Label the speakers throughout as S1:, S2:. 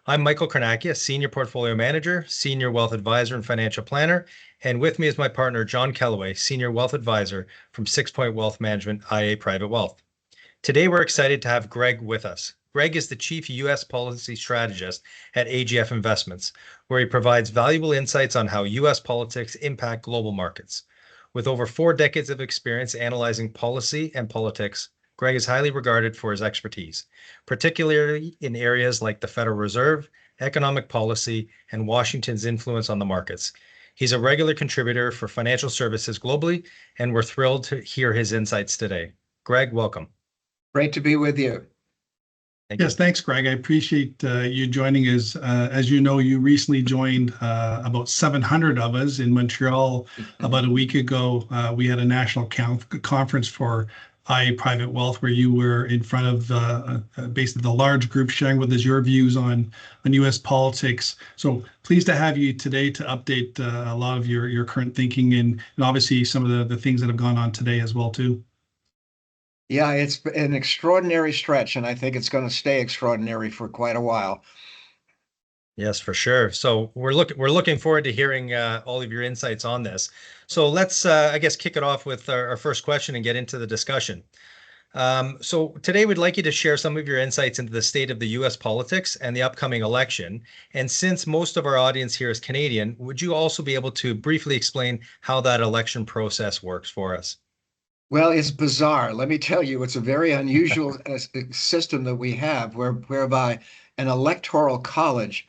S1: I'm Michael Kornacki, a Senior Portfolio Manager, Senior Wealth Advisor, and Financial Planner. And with me is my partner, John Kellaway, Senior Wealth Advisor from 6 Point Wealth Management, IA Private Wealth. Today, we're excited to have Greg with us. Greg is the Chief U.S. Policy Strategist at AGF Investments, where he provides valuable insights on how U.S. politics impact global markets. With over 4 decades of experience analyzing policy and politics, Greg is highly regarded for his expertise, particularly in areas like the Federal Reserve, economic policy, and Washington's influence on the markets. He's a regular contributor for financial services globally, and we're thrilled to hear his insights today. Greg, welcome.
S2: Great to be with you.
S1: Thank
S3: Yes,
S1: you.
S3: thanks, Greg. I appreciate you joining us. As you know, you recently joined about 700 of us in Montreal about a week ago. We had a national conference for IA Private Wealth where you were in front of basically the large group sharing with us your views on U.S. politics. So pleased to have you today to update a lot of your current thinking and obviously some of the things that have gone on today as well, too.
S2: Yeah, it's an extraordinary stretch, and I think it's going to stay extraordinary for quite a while.
S1: Yes, for sure. So we're looking forward to hearing all of your insights on this. So let's, I guess, kick it off with our first question and get into the discussion. So today we'd like you to share some of your insights into the state of the U.S. politics and the upcoming election. And since most of our audience here is Canadian, would you also be able to briefly explain how that election process works for us?
S2: Well, it's bizarre. Let me tell you, it's a very unusual system that we have whereby an electoral college,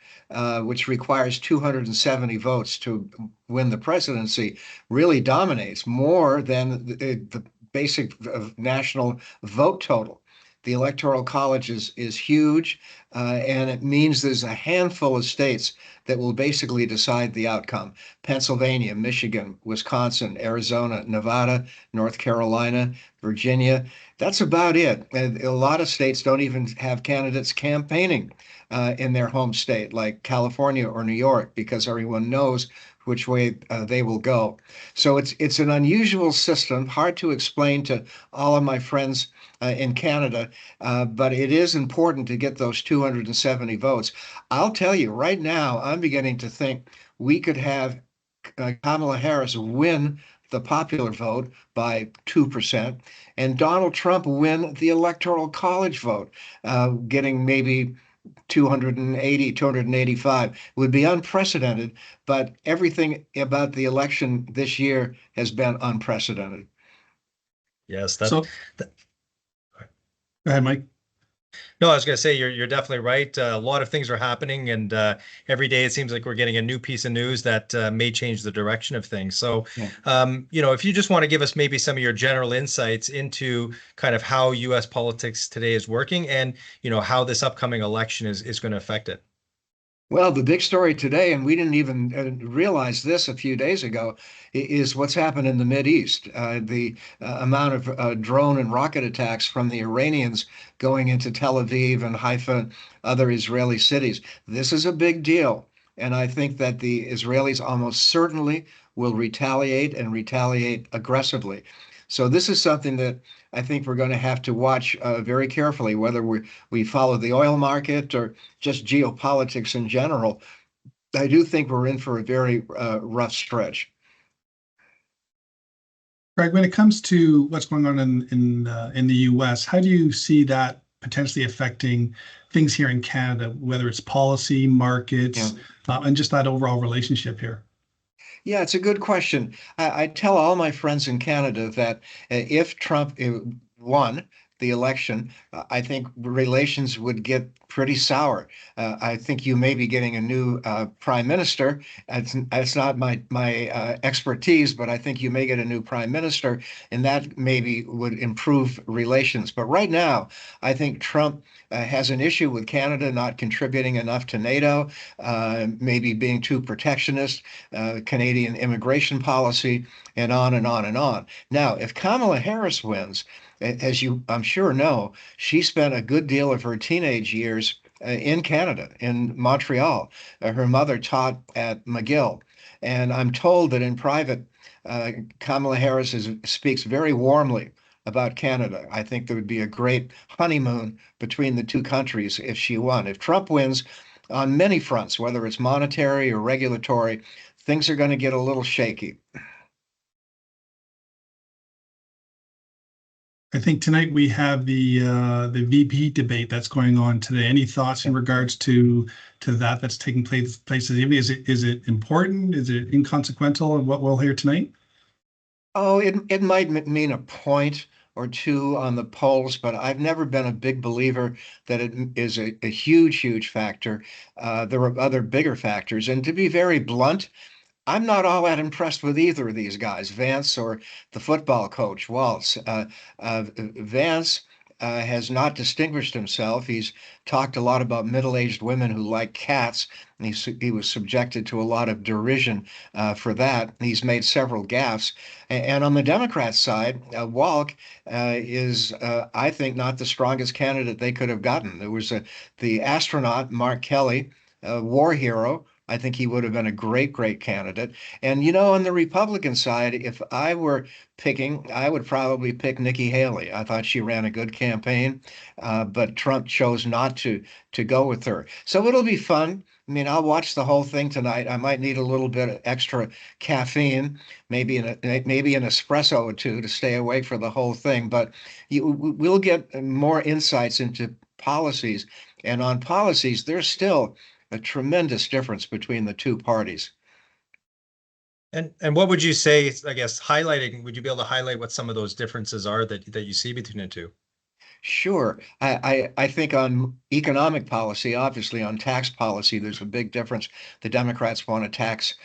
S2: which requires 270 votes to win the presidency, really dominates more than the basic national vote total. The electoral college is huge, and it means there's a handful of states that will basically decide the outcome. Pennsylvania, Michigan, Wisconsin, Arizona, Nevada, North Carolina, Virginia. That's about it. And a lot of states don't even have candidates campaigning in their home state, like California or New York, because everyone knows which way they will go. So it's an unusual system, hard to explain to all of my friends in Canada, but it is important to get those 270 votes. I'll tell you right now, I'm beginning to think we could have Kamala Harris win the popular vote by 2% and Donald Trump win the electoral college vote, getting maybe 280, 285 would be unprecedented, but everything about the election this year has been unprecedented.
S1: Yes,
S3: So
S1: that
S3: go ahead, Mike.
S1: no, I was going to say you're definitely right. A lot of things are happening, and every day it seems like we're getting a new piece of news that may change the direction of things. So,
S2: Yeah.
S1: if you just want to give us maybe some of your general insights into kind of how U.S. politics today is working, and how this upcoming election is going to affect it.
S2: Well, the big story today, and we didn't even realize this a few days ago, is what's happened in the Mideast. The amount of drone and rocket attacks from the Iranians going into Tel Aviv and Haifa and other Israeli cities. This is a big deal. And I think that the Israelis almost certainly will retaliate and retaliate aggressively. So this is something that I think we're going to have to watch very carefully, whether we follow the oil market or just geopolitics in general. I do think we're in for a very rough stretch.
S3: Greg, when it comes to what's going on in the U.S., how do you see that potentially affecting things here in Canada, whether it's policy, markets, and just that overall relationship here?
S2: Yeah, it's a good question. I tell all my friends in Canada that if Trump won the election, I think relations would get pretty sour. I think you may be getting a new prime minister. It's not my expertise, but I think you may get a new prime minister, and that maybe would improve relations. But right now, I think Trump has an issue with Canada not contributing enough to NATO, maybe being too protectionist, Canadian immigration policy, and on and on and on. Now, if Kamala Harris wins, as you I'm sure know, she spent a good deal of her teenage years in Canada, in Montreal. Her mother taught at McGill. And I'm told that in private, Kamala Harris speaks very warmly about Canada. I think there would be a great honeymoon between the two countries if she won. If Trump wins, on many fronts, whether it's monetary or regulatory, things are going to get a little shaky.
S3: I think tonight we have the VP debate that's going on today. Any thoughts in regards to that that's taking place this evening? Is it important? Is it inconsequential in what we'll hear tonight?
S2: Oh, it might mean a point or two on the polls, but I've never been a big believer that it is a huge factor. There are other bigger factors. And to be very blunt, I'm not all that impressed with either of these guys, Vance or the football coach, Waltz. Vance has not distinguished himself. He's talked a lot about middle-aged women who like cats, and he was subjected to a lot of derision for that. He's made several gaffes. And on the Democrat side, Walk is, I think, not the strongest candidate they could have gotten. There was the astronaut, Mark Kelly, a war hero. I think he would have been a great candidate. And on the Republican side, if I were picking, I would probably pick Nikki Haley. I thought she ran a good campaign, but Trump chose not to go with her. So it'll be fun. I mean, I'll watch the whole thing tonight. I might need a little bit of extra caffeine, maybe an espresso or two to stay awake for the whole thing. But we'll get more insights into policies. And on policies, there's still a tremendous difference between the two parties.
S1: And what would you say, I guess, would you be able to highlight what some of those differences are that you see between the two?
S2: Sure. I think on economic policy, obviously on tax policy, there's a big difference. The Democrats want to tax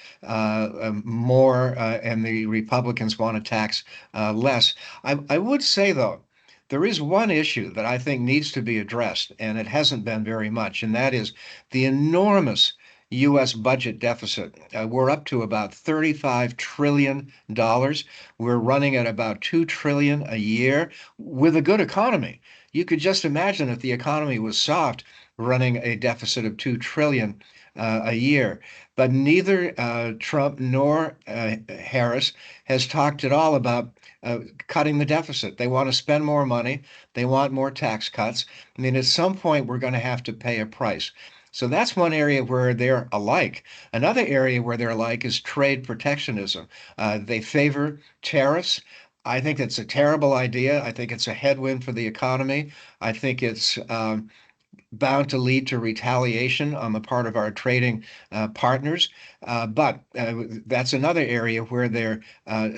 S2: more, and the Republicans want to tax less. I would say, though, there is one issue that I think needs to be addressed, and it hasn't been very much, and that is the enormous U.S. budget deficit. We're up to about $35 trillion. We're running at about $2 trillion a year with a good economy. You could just imagine if the economy was soft, running a deficit of $2 trillion a year. But neither Trump nor Harris has talked at all about cutting the deficit. They want to spend more money. They want more tax cuts. I mean, at some point, we're going to have to pay a price. So that's one area where they're alike. Another area where they're alike is trade protectionism. They favor tariffs. I think it's a terrible idea. I think it's a headwind for the economy. I think it's bound to lead to retaliation on the part of our trading partners. But that's another area where they're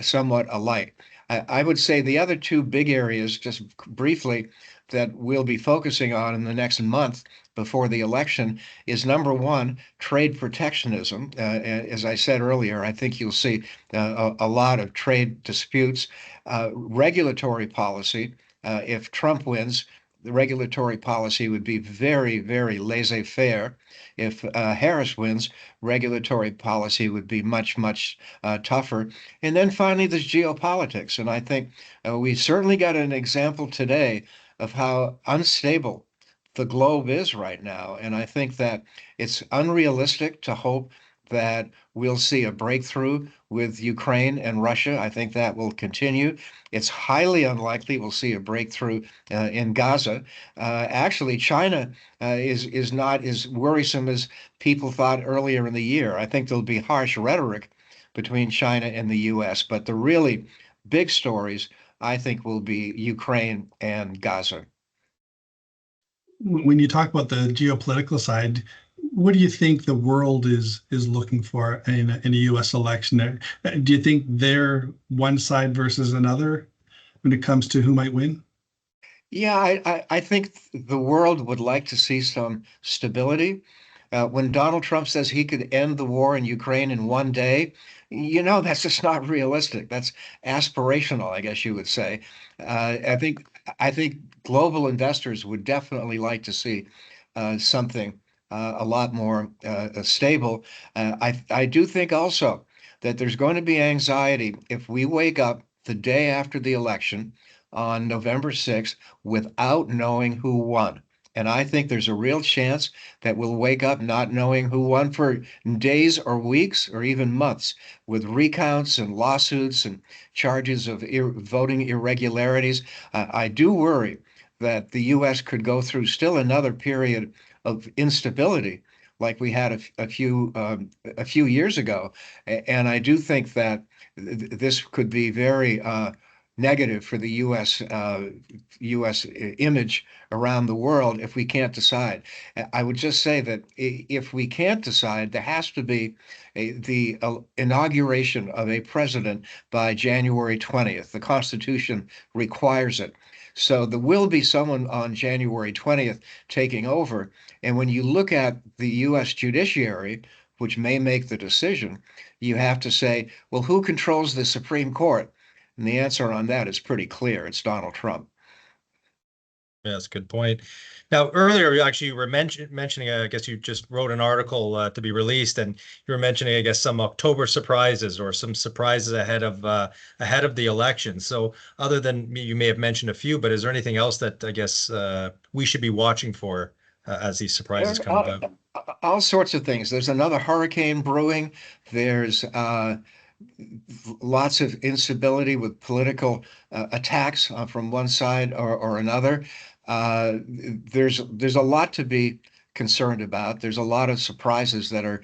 S2: somewhat alike. I would say the other two big areas, just briefly, that we'll be focusing on in the next month before the election is number one, trade protectionism. As I said earlier, I think you'll see a lot of trade disputes, regulatory policy. If Trump wins, the regulatory policy would be very laissez-faire. If Harris wins, regulatory policy would be much tougher. And then finally, there's geopolitics. And I think we certainly got an example today of how unstable the globe is right now. And I think that it's unrealistic to hope that we'll see a breakthrough with Ukraine and Russia. I think that will continue. It's highly unlikely we'll see a breakthrough in Gaza. Actually, China is not as worrisome as people thought earlier in the year. I think there'll be harsh rhetoric between China and the U.S., but the really big stories, I think, will be Ukraine and Gaza.
S3: When you talk about the geopolitical side, what do you think the world is looking for in a U.S. election? Do you think they're one side versus another when it comes to who might win?
S2: Yeah, I think the world would like to see some stability. When Donald Trump says he could end the war in Ukraine in one day, that's just not realistic. That's aspirational, I guess you would say. I think global investors would definitely like to see something a lot more stable. I do think also that there's going to be anxiety if we wake up the day after the election on November 6th without knowing who won. And I think there's a real chance that we'll wake up not knowing who won for days or weeks or even months with recounts and lawsuits and charges of voting irregularities. I do worry that the U.S. could go through still another period of instability like we had a few years ago. And I do think that this could be very negative for the U.S. image around the world if we can't decide. I would just say that if we can't decide, there has to be the inauguration of a president by January 20th. The Constitution requires it. So there will be someone on January 20th taking over. And when you look at the U.S. judiciary, which may make the decision, you have to say, well, who controls the Supreme Court? And the answer on that is pretty clear. It's Donald Trump.
S1: Yeah, that's a good point. Now, earlier, you were mentioning, I guess you just wrote an article to be released, and you were mentioning, I guess, some October surprises or some surprises ahead of the election. So, other than you may have mentioned a few, but is there anything else that I guess we should be watching for as these surprises come about?
S2: All sorts of things. There's another hurricane brewing. There's lots of instability with political attacks from one side or another. There's a lot to be concerned about. There's a lot of surprises that are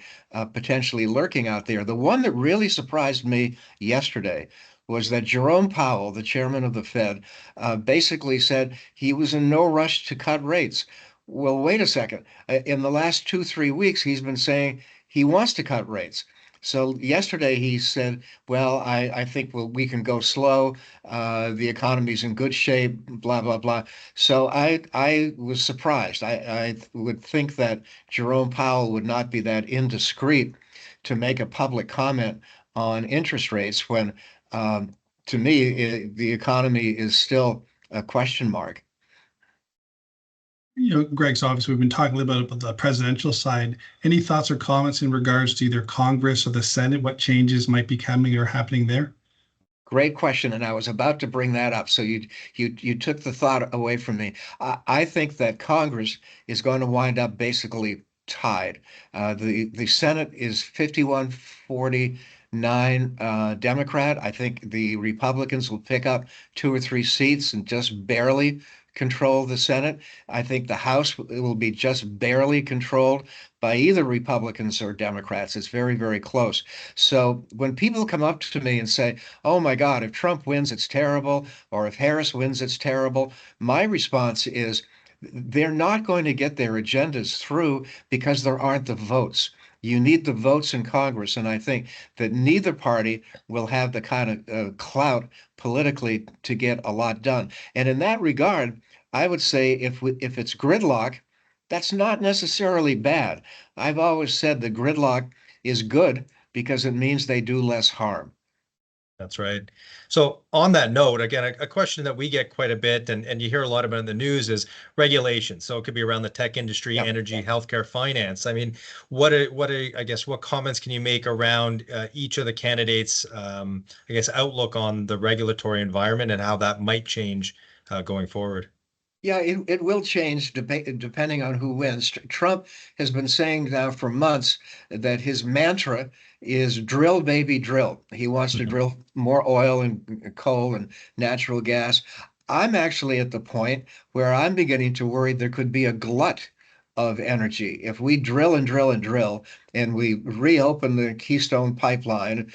S2: potentially lurking out there. The one that really surprised me yesterday was that Jerome Powell, the chairman of the Fed, basically said he was in no rush to cut rates. Well, wait a second. In the last 2, 3 weeks, he's been saying he wants to cut rates. So yesterday he said, well, I think we can go slow. The economy's in good shape, blah, blah, blah. So I was surprised. I would think that Jerome Powell would not be that indiscreet to make a public comment on interest rates when, to me, the economy is still a question mark.
S3: Greg, so obviously we've been talking a little bit about the presidential side. Any thoughts or comments in regards to either Congress or the Senate? What changes might be coming or happening there?
S2: Great question, and I was about to bring that up. So you took the thought away from me. I think that Congress is going to wind up basically tied. The Senate is 51-49 Democrat. I think the Republicans will pick up 2 or 3 seats and just barely control the Senate. I think the House will be just barely controlled by either Republicans or Democrats. It's very, very close. So when people come up to me and say, oh my God, if Trump wins, it's terrible, or if Harris wins, it's terrible, my response is they're not going to get their agendas through because there aren't the votes. You need the votes in Congress, and I think that neither party will have the kind of clout politically to get a lot done. And in that regard, I would say if it's gridlock, that's not necessarily bad. I've always said the gridlock is good because it means they do less harm.
S1: That's right. So on that note, again, a question that we get quite a bit and you hear a lot about in the news is regulation. So it could be around the tech industry,
S2: Yep.
S1: energy, healthcare, finance. I mean, I guess, what comments can you make around each of the candidates, I guess, outlook on the regulatory environment and how that might change going forward?
S2: Yeah, it will change depending on who wins. Trump has been saying now for months that his mantra is drill, baby, drill. He wants to drill more oil and coal and natural gas. I'm actually at the point where I'm beginning to worry there could be a glut of energy. If we drill and drill and drill and we reopen the Keystone pipeline,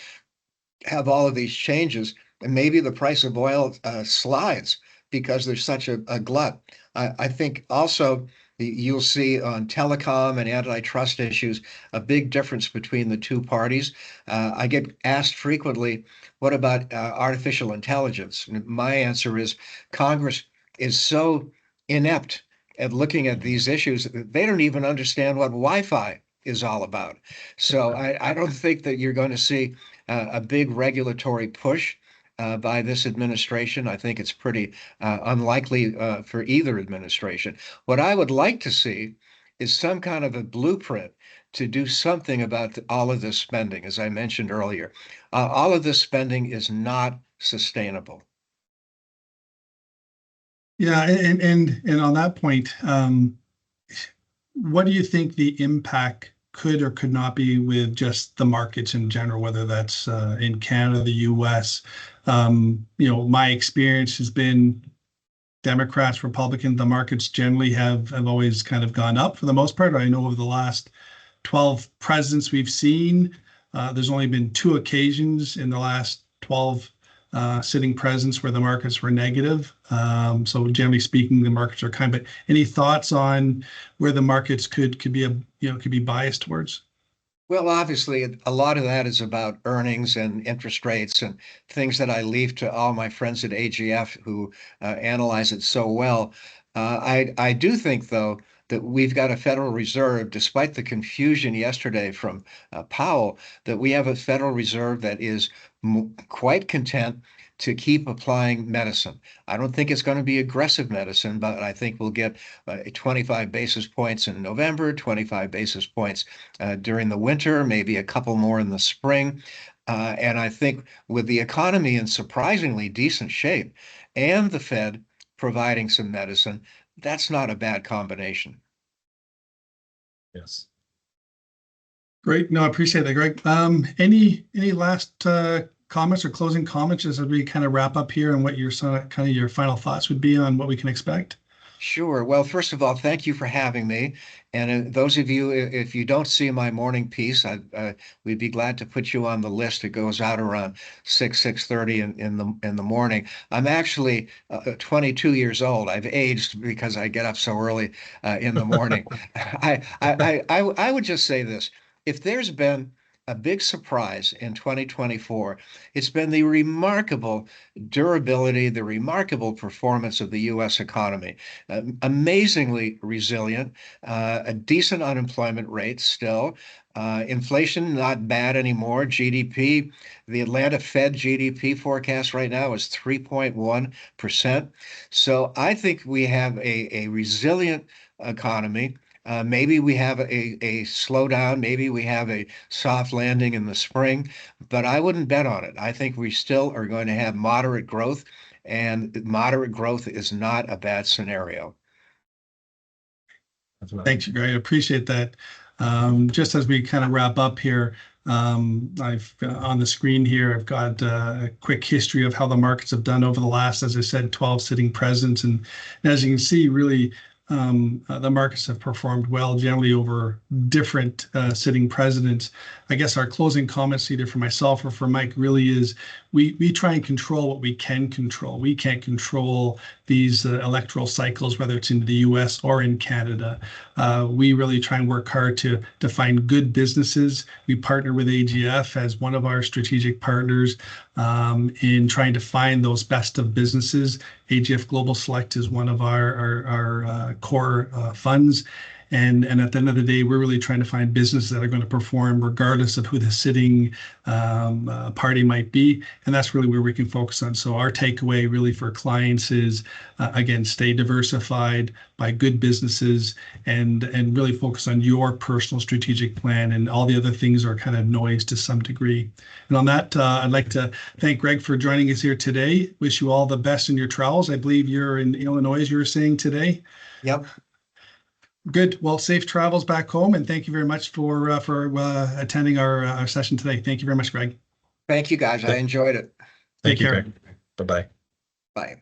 S2: have all of these changes, and maybe the price of oil slides because there's such a glut. I think also you'll see on telecom and antitrust issues a big difference between the two parties. I get asked frequently, what about artificial intelligence? And my answer is Congress is so inept at looking at these issues, they don't even understand what Wi-Fi is all about. So I don't think that you're going to see a big regulatory push by this administration. I think it's pretty unlikely for either administration. What I would like to see is some kind of a blueprint to do something about all of this spending. As I mentioned earlier, all of this spending is not sustainable.
S3: Yeah, and on that point, what do you think the impact could or could not be with just the markets in general, whether that's in Canada, the US? My experience has been Democrats, Republicans, the markets generally have always kind of gone up for the most part. I know over the last 12 presidents we've seen, there's only been 2 occasions in the last 12 sitting presidents where the markets were negative. So generally speaking, the markets are kind. But any thoughts on where the markets could be biased towards?
S2: Well, obviously, a lot of that is about earnings and interest rates and things that I leave to all my friends at AGF who analyze it so well. I do think, though, that we've got a Federal Reserve, despite the confusion yesterday from Powell, that we have a Federal Reserve that is quite content to keep applying medicine. I don't think it's going to be aggressive medicine, but I think we'll get 25 basis points in November, 25 basis points during the winter, maybe a couple more in the spring. And I think with the economy in surprisingly decent shape and the Fed providing some medicine, that's not a bad combination.
S1: Yes.
S3: Great. No, I appreciate that, Greg. Any last comments or closing comments as we kind of wrap up here, and what your final thoughts would be on what we can expect?
S2: Sure. Well, first of all, thank you for having me. And those of you, if you don't see my morning piece, we'd be glad to put you on the list. It goes out around 6:30 in the morning. I'm actually 22 years old. I've aged because I get up so early in the morning. I would just say this: if there's been a big surprise in 2024, it's been the remarkable durability, the remarkable performance of the U.S. economy. Amazingly resilient, a decent unemployment rate still, inflation not bad anymore. GDP, the Atlanta Fed GDP forecast right now is 3.1%. So I think we have a resilient economy. Maybe we have a slowdown, maybe we have a soft landing in the spring, but I wouldn't bet on it. I think we still are going to have moderate growth, and moderate growth is not a bad scenario.
S3: Thanks, Greg. I appreciate that. Just as we kind of wrap up here, I've on the screen here, I've got a quick history of how the markets have done over the last, as I said, 12 sitting presidents. And as you can see, really, the markets have performed well generally over different sitting presidents. I guess our closing comments, either for myself or for Mike, really is we try and control what we can control. We can't control these electoral cycles, whether it's in the US or in Canada. We really try and work hard to find good businesses. We partner with AGF as one of our strategic partners in trying to find those best of businesses. AGF Global Select is one of our core funds. And at the end of the day, we're really trying to find businesses that are going to perform regardless of who the sitting party might be. And that's really where we can focus on. So our takeaway really for clients is, again, stay diversified, buy good businesses, and really focus on your personal strategic plan. And all the other things are kind of noise to some degree. And on that, I'd like to thank Greg for joining us here today. Wish you all the best in your travels. I believe you're in Illinois, you were saying today.
S2: Yep.
S3: Good. Well, safe travels back home, and thank you very much for attending our session today. Thank you very much, Greg.
S2: Thank you, guys. I enjoyed it.
S1: Thank you,
S3: care.
S1: Greg. Bye-bye.
S2: Bye.